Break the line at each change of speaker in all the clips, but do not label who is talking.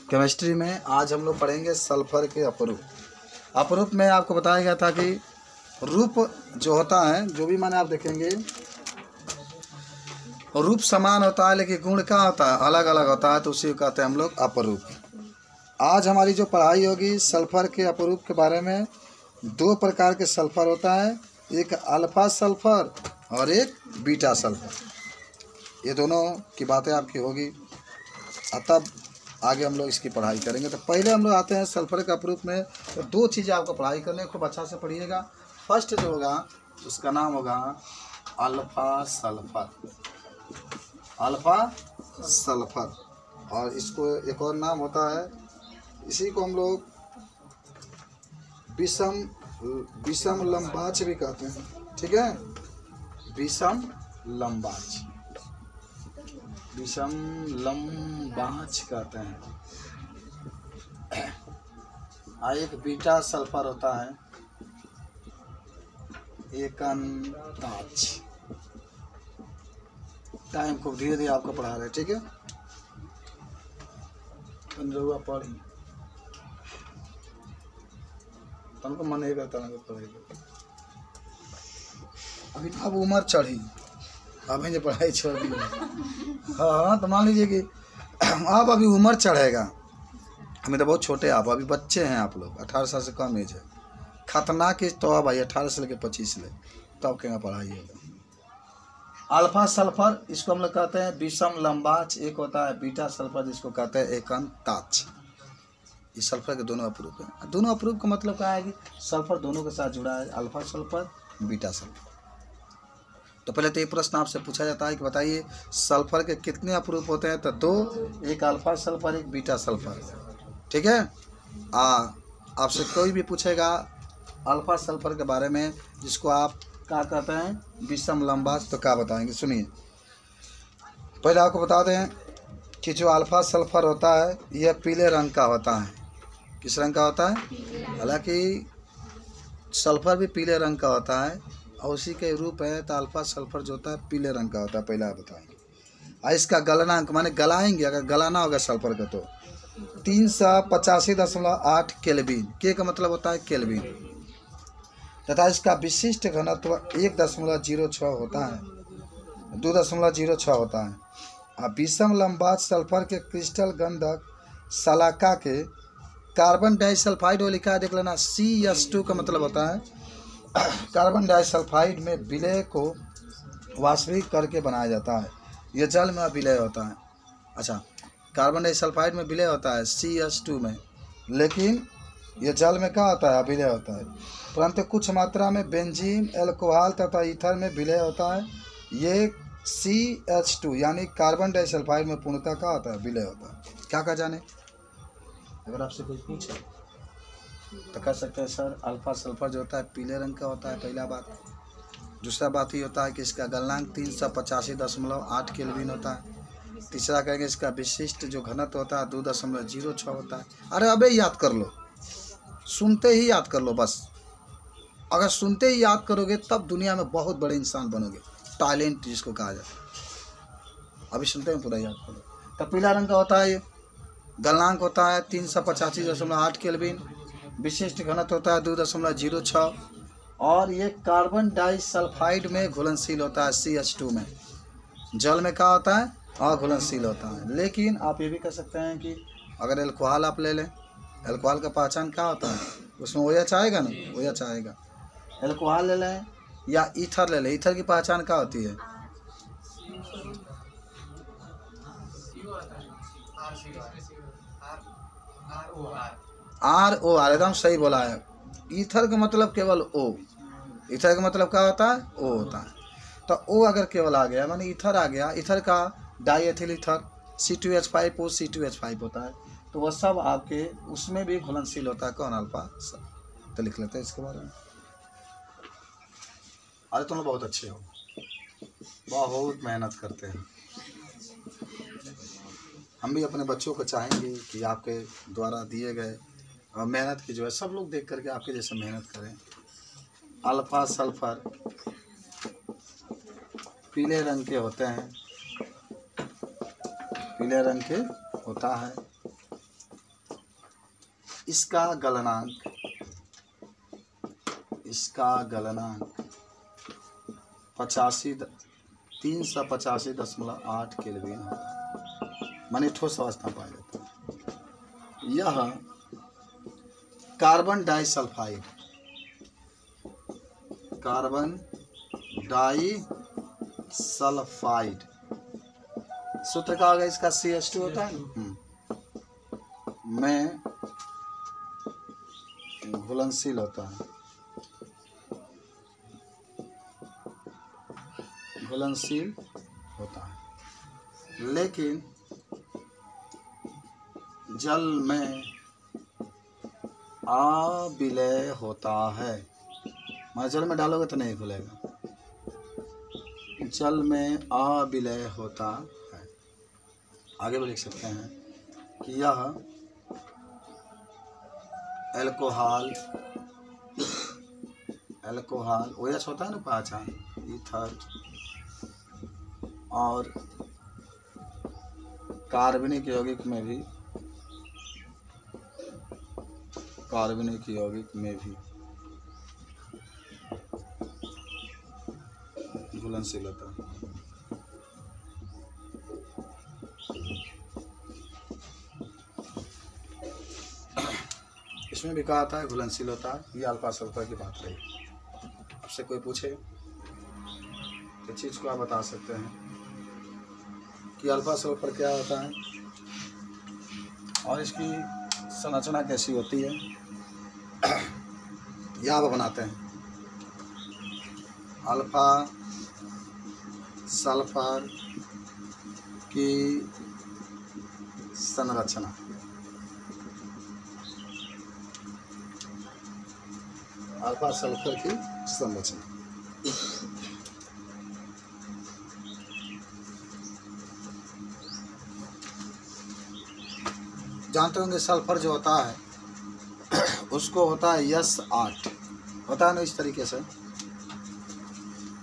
Chemistry में आज हम लोग पढ़ेंगे सल्फर के अपरूप। अपरूप में आपको बताया गया था कि रूप जो होता है, जो भी माने आप देखेंगे, रूप समान होता है लेकिन गुण क्या होता है, अलग अलग होता है, तो उसी को कहते हैं हम लोग अपरूप। आज हमारी जो पढ़ाई होगी सल्फर के अपरूप के बारे में। दो प्रकार के सल्फर होता है, एक अल्फा सल्फर और एक बीटा सल्फर। ये दोनों की बातें आपकी होगी, तब आगे हम लोग इसकी पढ़ाई करेंगे। तो पहले हम लोग आते हैं सल्फर के अपरूप में। तो दो चीज़ें आपको पढ़ाई करने, खूब अच्छा से पढ़िएगा। फर्स्ट जो होगा उसका नाम होगा अल्फा सल्फर, अल्फा सल्फर। और इसको एक और नाम होता है, इसी को हम लोग विषम लंबाच भी कहते हैं। ठीक है, विषम लंबाच, विषम लंबाच कहते हैं। एक बीटा सल्फर होता है एकांताच। टाइम को धीरे धीरे आपको पढ़ा रहे हैं, ठीक है। पढ़ी तुमको मन नहीं करता ना पढ़ेगा। अभी अब उम्र चढ़ी, अभी जो पढ़ाई छोड़ दी। हाँ, तो मान लीजिए कि आप अभी उम्र चढ़ेगा। हमें तो बहुत छोटे, आप अभी बच्चे हैं, आप लोग 18 साल से कम एज है। खतरनाक एज तो भाई 18 से लेकर 25 ले, तो आप क्या पढ़ाई होगा। अल्फा सल्फर इसको हम लोग कहते हैं विषम लंबाच। एक होता है बीटा सल्फर जिसको कहते हैं एकांताच। ये सल्फर के दोनों अपरूप हैं। दोनों अपरूप का मतलब क्या है कि सल्फर दोनों के साथ जुड़ा है, अल्फा सल्फर बीटा सल्फर। तो पहले तो ये प्रश्न आपसे पूछा जाता है कि बताइए सल्फर के कितने अपरूप होते हैं। तो दो, एक अल्फा सल्फर एक बीटा सल्फर। ठीक है। आपसे कोई भी पूछेगा अल्फा सल्फर के बारे में, जिसको आप क्या कहते हैं विषम लंबाच, तो क्या बताएंगे, सुनिए। पहले आपको बता दें कि जो अल्फा सल्फर होता है यह पीले रंग का होता है। किस रंग का होता है? हालांकि सल्फर भी पीले रंग का होता है और उसी के रूप है, तो अल्फा सल्फर जो होता है पीले रंग का होता है। पहले आप बताएंगे। और इसका गलनांक माने गलाएंगे, अगर गलाना होगा सल्फर का तो 385.8 केल्विन। के का मतलब होता है केल्विन। तथा इसका विशिष्ट घनत्व 1.06 होता है, 2.06 होता है। विषम लंबाच सल्फर के क्रिस्टल गंधक शलाका के कार्बन डाइसल्फाइड वो लिखा है, देख लेना। CH2 का मतलब होता है कार्बन डाइसल्फाइड में विलय को वाष्पित करके बनाया जाता है। यह जल में विलय होता है। अच्छा, कार्बन डाइसल्फाइड में विलय होता है CH2 में, लेकिन यह जल में क्या होता है, अविलय होता है। परंतु कुछ मात्रा में बेंजीन, एल्कोहल तथा ईथर में विलय होता है। ये CH2 यानी कार्बन डाइसल्फाइड में पूर्णतः क्या होता है, विलय होता है। क्या कहा जाने, अगर आपसे कोई पूछे तो कह सकते हैं सर अल्फा सल्फर जो होता है पीले रंग का होता है, पहला बात। दूसरा बात ये होता है कि इसका गलनांक 385.8 केल्विन होता है। तीसरा कहेंगे इसका विशिष्ट जो घनत्व होता है 2.06 होता है। अरे अबे याद कर लो, सुनते ही याद कर लो बस। अगर सुनते ही याद करोगे तब दुनिया में बहुत बड़े इंसान बनोगे, टैलेंट जिसको कहा जाता है। अभी सुनते हैं पूरा याद करो। तो पीला रंग का होता है, ये गलनांक होता है 385.8 केल्विन, विशिष्ट घनत्व होता है 2.06 और ये कार्बन डाइसल्फाइड में घुलनशील होता है। CH2 में, जल में क्या होता है, घुलनशील होता है। लेकिन आप ये भी कह सकते हैं कि अगर एल्कोहल आप ले लें, एल्कोहल का पहचान क्या होता है, उसमें OH आएगा ना, OH आएगा। एल्कोहल ले लें या ईथर ले लें, ईथर की पहचान क्या होती है, ROR। एकदम सही बोला है। ईथर का मतलब केवल O, ईथर का मतलब क्या होता है, O होता है। तो O अगर केवल आ गया माने ईथर आ गया, ईथर का डाईएथिल ईथर C2H5O C2H5 होता है, तो वह सब आपके उसमें भी घुलनशील होता है। कौन, अल्फा। तो लिख लेते हैं इसके बारे में। अरे तुम लोग बहुत अच्छे हो, बहुत मेहनत करते हैं। हम भी अपने बच्चों को चाहेंगे कि आपके द्वारा दिए गए मेहनत की जो है सब लोग देख करके आपके जैसे मेहनत करें। अल्फा सल्फर पीले रंग के होते हैं, पीले रंग के होता है। इसका गलनांक 385.8 केल्विन होता है, माने ठोस अवस्था पाया जाता है। यह कार्बन डाइसल्फाइड सूत्र का होगा इसका CH2 होता है में घुलनशील होता है, लेकिन जल में अविलय होता है। मैं जल में डालोगे तो नहीं घुलेगा, जल में अविलय होता है। आगे भी लिख सकते हैं कि यह एल्कोहल OH होता है ना, पहचान ईथर और कार्बनिक यौगिक में भी घुलनशील होता है। इसमें भी कहा था घुलनशील होता है। ये अल्फा सल्फर की बात रही। आपसे कोई पूछे तो चीज़ को आप बता सकते हैं कि अल्फा सल्फर क्या होता है और इसकी संरचना कैसी होती है। यह आप बनाते हैं अल्फा सल्फर की संरचना। अल्फा सल्फर की संरचना जानते होंगे। सल्फर जो होता है उसको होता है S8 होता है ना, इस तरीके से।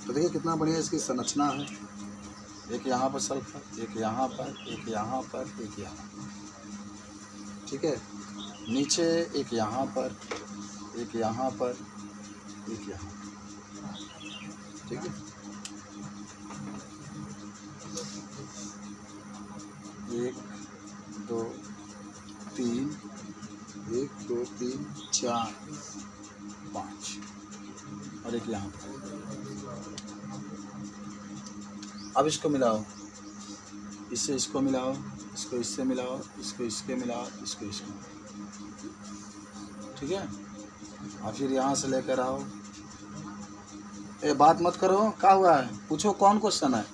तो देखिए कितना बढ़िया इसकी संरचना है। एक यहाँ पर सल्फर, एक यहाँ पर, एक यहाँ पर, एक यहाँ, ठीक है। नीचे एक यहाँ पर, एक यहाँ पर, एक यहाँ, ठीक है। एक दो तीन, 1 2 3 4 5 और एक यहाँ पर। अब इसको मिलाओ, इससे इसको मिलाओ, इसको इससे मिलाओ, इसको इसके मिलाओ, इसको इसको, ठीक है। और फिर यहाँ से लेकर आओ। ए बात मत करो, क्या हुआ है पूछो, कौन क्वेश्चन है।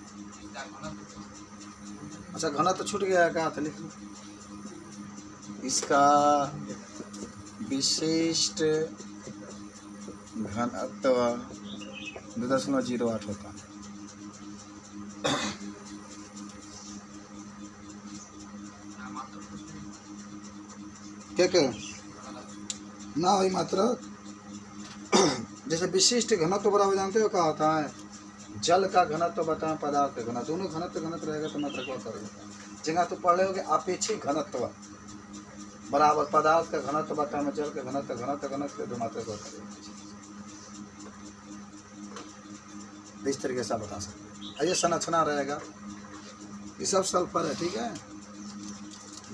अच्छा घना तो छूट गया है, कहा था लिख लो। इसका विशिष्ट घनत्व 2.08 होता है। क्या ना वही मात्रा। जैसे विशिष्ट घनत्व बराबर जानते हो क्या होता है। जल का घनत्व बताएं, पदार्थ का घनत्व, दोनों घनत्व रहेगा तो मात्रा क्या करेगा। जगह तो पढ़ रहे अपेक्षिक घनत्व बराबर पदार्थ का घनत्व बताएं, जल का घनत्व दो मात्रा क्या करेगा। इस तरीके से आप बता सकते हैं। ये संरचना रहेगा, ये सब सल्फर है, ठीक है,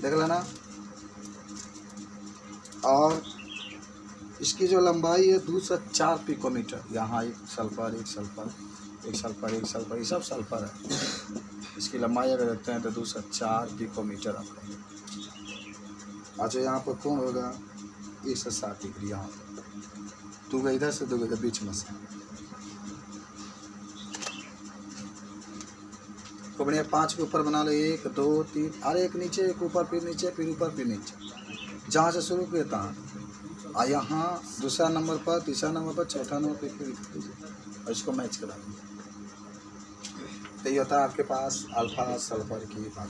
देख लेना। और इसकी जो लंबाई है 2 से 4 पिकोमीटर। यहाँ एक सल्फर, एक सल्फर, एक सल्फर, एक सल्फर, ये सब सल्फर है। इसकी लंबाई अगर देखते हैं तो 2 से 4 पिकोमीटर आपका। अच्छा यहाँ पर कौन होगा 1 से 7 डिग्री। यहाँ पर दूंगा इधर से, दूंगा बीच में से। को बढ़िया 5 के ऊपर बना लो, 1 2 3, अरे एक नीचे, एक ऊपर, फिर नीचे, फिर ऊपर, फिर नीचे, जहाँ से शुरू किया था। और यहाँ दूसरा नंबर पर, तीसरा नंबर पर, चौथा नंबर पर, फिर और इसको मैच करा दीजिए। तो ये होता है आपके पास अल्फा सल्फर की बात।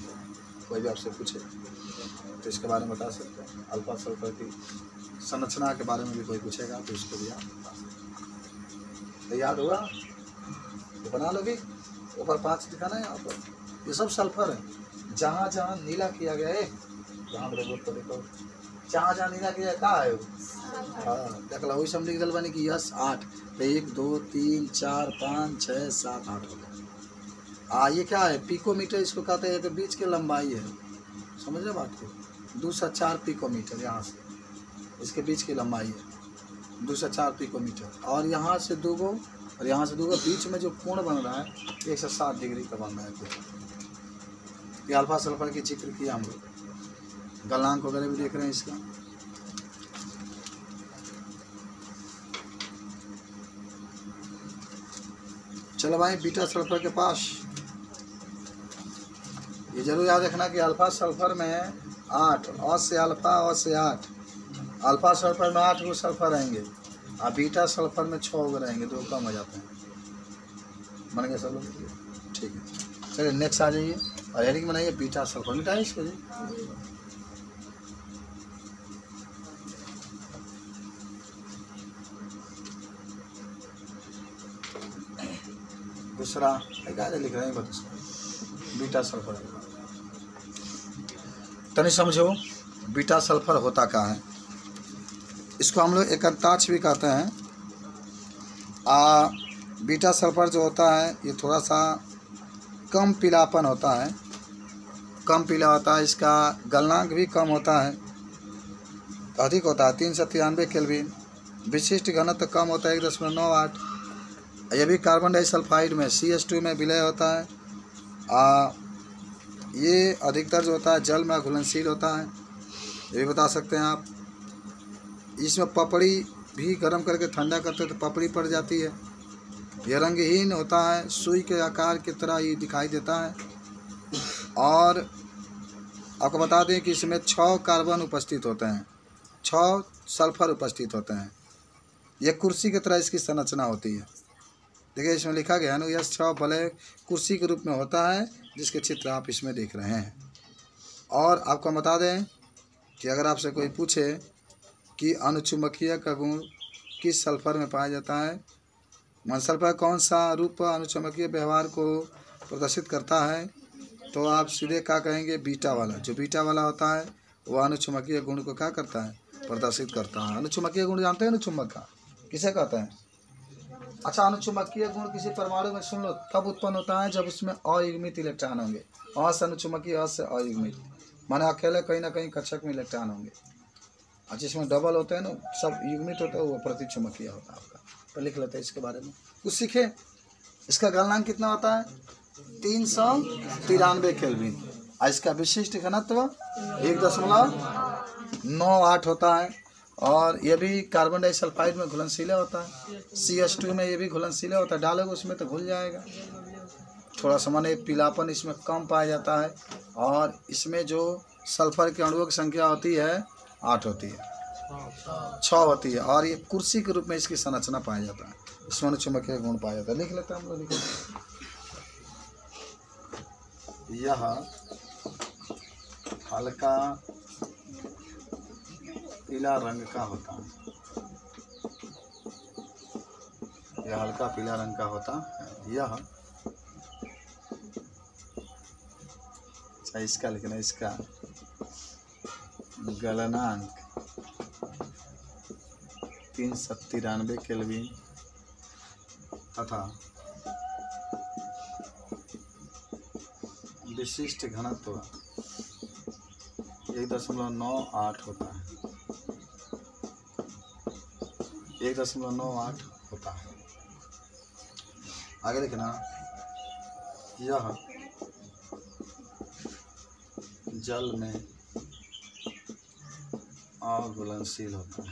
कोई भी आपसे पूछे तो इसके बारे में बता सकते हैं। अल्फा सल्फर की संरचना के बारे में भी कोई पूछेगा तो इसको भी आप बता सकते। तो याद हुआ तो बना लो भी। ऊपर 5 दिखाना है यहाँ पर, ये सब सल्फर है। जहाँ जहाँ नीला किया गया है, जहाँ मेरे बोर्ड पर देखो जहाँ जहाँ नीला किया का है हाँ देख लो वही सब लिख दिल बनी कि यस 8 1 2 3 4 5 6 7 8 हो गया। ये क्या है पिकोमीटर इसको कहते हैं, तो बीच की लंबाई है, समझ रहे बात को। 2 से 4 पिकोमीटर यहाँ से इसके बीच की लंबाई है 2 से 4 पिकोमीटर, और यहाँ से 2 गो और यहाँ से 2 गो, बीच में जो कोण बन रहा है 107 डिग्री का बन रहा है कोण। ये अल्फा सल्फर की जिक्र किया हम लोग, गलनांक वगैरह भी देख रहे हैं इसका। चलो भाई बीटा सल्फर के पास ये जरूर याद रखना कि अल्फा सल्फर में 8 और से अल्फा और से 8, अल्फा सल्फर में 8 गो सल्फर रहेंगे और बीटा सल्फर में 6 गो रहेंगे, 2 कम हो जाते हैं। बन गए सब लोग, ठीक है। चलिए नेक्स्ट आ जाइए और हेडिंग बनाइए बीटा सल्फर, मिटाइए इसको जी। दूसरा क्या लिख रहे हैं बता बीटा सल्फर, तनी समझो बीटा सल्फर होता क्या है। इसको हम लोग एकांताक्ष भी कहते हैं। बीटा सल्फर जो होता है ये थोड़ा सा कम पीलापन होता है, कम पीला होता है, इसका गलनांक भी कम होता है, अधिक होता है 393 केल्विन। विशिष्ट घनत्व कम होता है 1.98। ये भी कार्बन डाइसल्फाइड में CH2 में विलय होता है। ये अधिकतर जो होता है जल में घुलनशील होता है, ये भी बता सकते हैं आप। इसमें पपड़ी भी गर्म करके ठंडा करते हैं तो पपड़ी पड़ जाती है। यह रंगहीन होता है, सुई के आकार की तरह ही दिखाई देता है। और आपको बता दें कि इसमें 6 कार्बन उपस्थित होते हैं, 6 सल्फर उपस्थित होते हैं। यह कुर्सी की तरह इसकी संरचना होती है। देखिए इसमें लिखा गया है ना, यह 6 भले कुर्सी के रूप में होता है, जिसके चित्र आप इसमें देख रहे हैं। और आपको बता दें कि अगर आपसे कोई पूछे कि अनुचुंबकीय का गुण किस सल्फर में पाया जाता है, मन सल्फर कौन सा रूप अनुचुंबकीय व्यवहार को प्रदर्शित करता है, तो आप सीधे क्या कहेंगे, बीटा वाला। जो बीटा वाला होता है वह अनुचुंबकीय गुण को क्या करता है, प्रदर्शित करता है। अनुचुंबकीय गुण जानते हैं अनुचुंबक का किसे कहते हैं? अच्छा, अनुचुंबकीय गुण किसी परमाणु में सुन लो तब उत्पन्न होता है जब उसमें अयुग्मित इलेक्ट्रॉन होंगे। अ से अनुचुंबकीय, अ से अयुग्मित, माने अकेले कहीं ना कहीं कक्षक में इलेक्ट्रॉन होंगे। और जिसमें डबल होते हैं ना, सब युग्मित होता है, वो प्रतिचुंबकीय होता है आपका। तो लिख लेते हैं इसके बारे में कुछ सीखे। इसका गलनांक कितना होता है 393 केल्विन और इसका विशिष्ट घनत्व 1.98 होता है। और ये भी कार्बन डाइसल्फाइड में घुलनशील होता है, CH2 में ये भी घुलनशील होता है। डालोगे उसमें तो घुल जाएगा। थोड़ा सा माने पीलापन इसमें कम पाया जाता है। और इसमें जो सल्फर के अणुओं की संख्या होती है 8 होती है, 6 होती है। और ये कुर्सी के रूप में इसकी संरचना पाया जाता है, इसमें अनुचुंबकीय गुण पाया जाता है। लिख लेते हैं हम लोग। यह हल्का पीला रंग का होता है, यह हल्का पीला रंग का होता है। यह इसका लिखना, इसका गलनांक 393 केल्विन तथा विशिष्ट घनत्व 1.98 होता है, 1.98 होता है। आगे लिखना, यह जल में अघुलनशील होता है।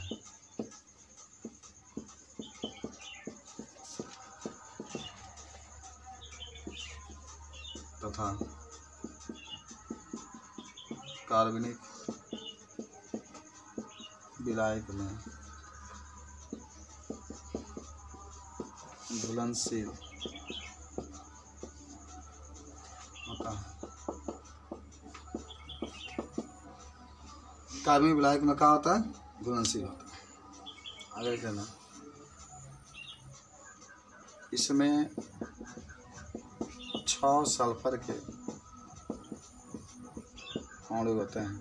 तथा कार्बनिक विलायक में घुलनशील होता है। कार्बनिक विलायक में क्या होता है, घुलनशील होता है। आगे कहना, इसमें 6 सल्फर के अणु होते हैं।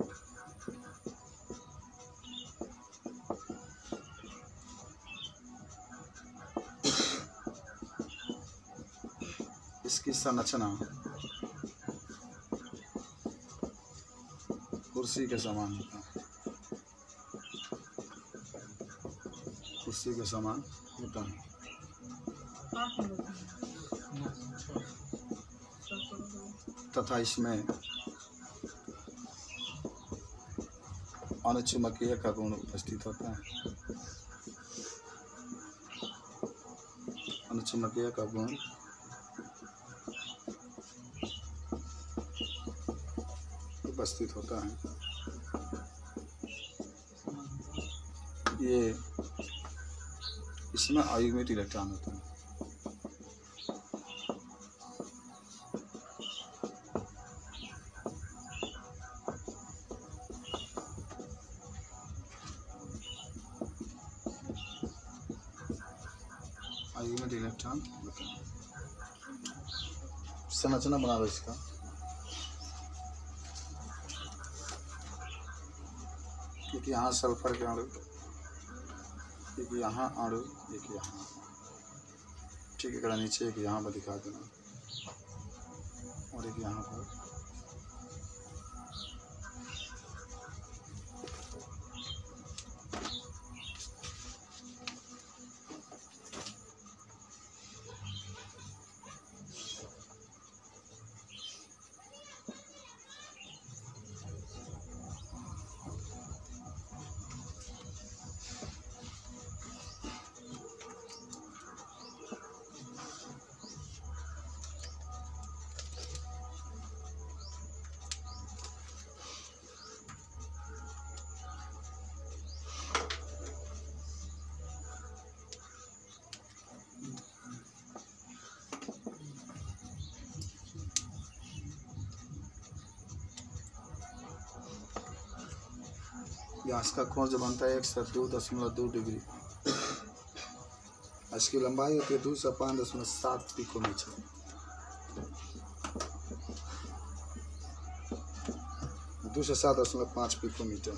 इसकी संरचना कुर्सी के समान होता है, कुर्सी के समान होता है। तथा इसमें अनुचुंबकीय का गुण उपस्थित होता है। अनुचुंबकीय का गुण उपस्थित होता है। ये इसमें अयुग्मित इलेक्ट्रॉन होता है। अयुग्मित इलेक्ट्रॉन होता है। संरचना बना लो इसका। एक यहाँ सल्फर के अणु, एक यहाँ अणु, एक यहाँ, ठीक है। नीचे एक यहाँ पर दिखा देना और एक यहाँ पर। व्यास का कोण जो बनता है 102.2 डिग्री। इसकी लंबाई होती है 2 से 5.7 पिकोमीटर। 2 से 7.5 पिकोमीटर।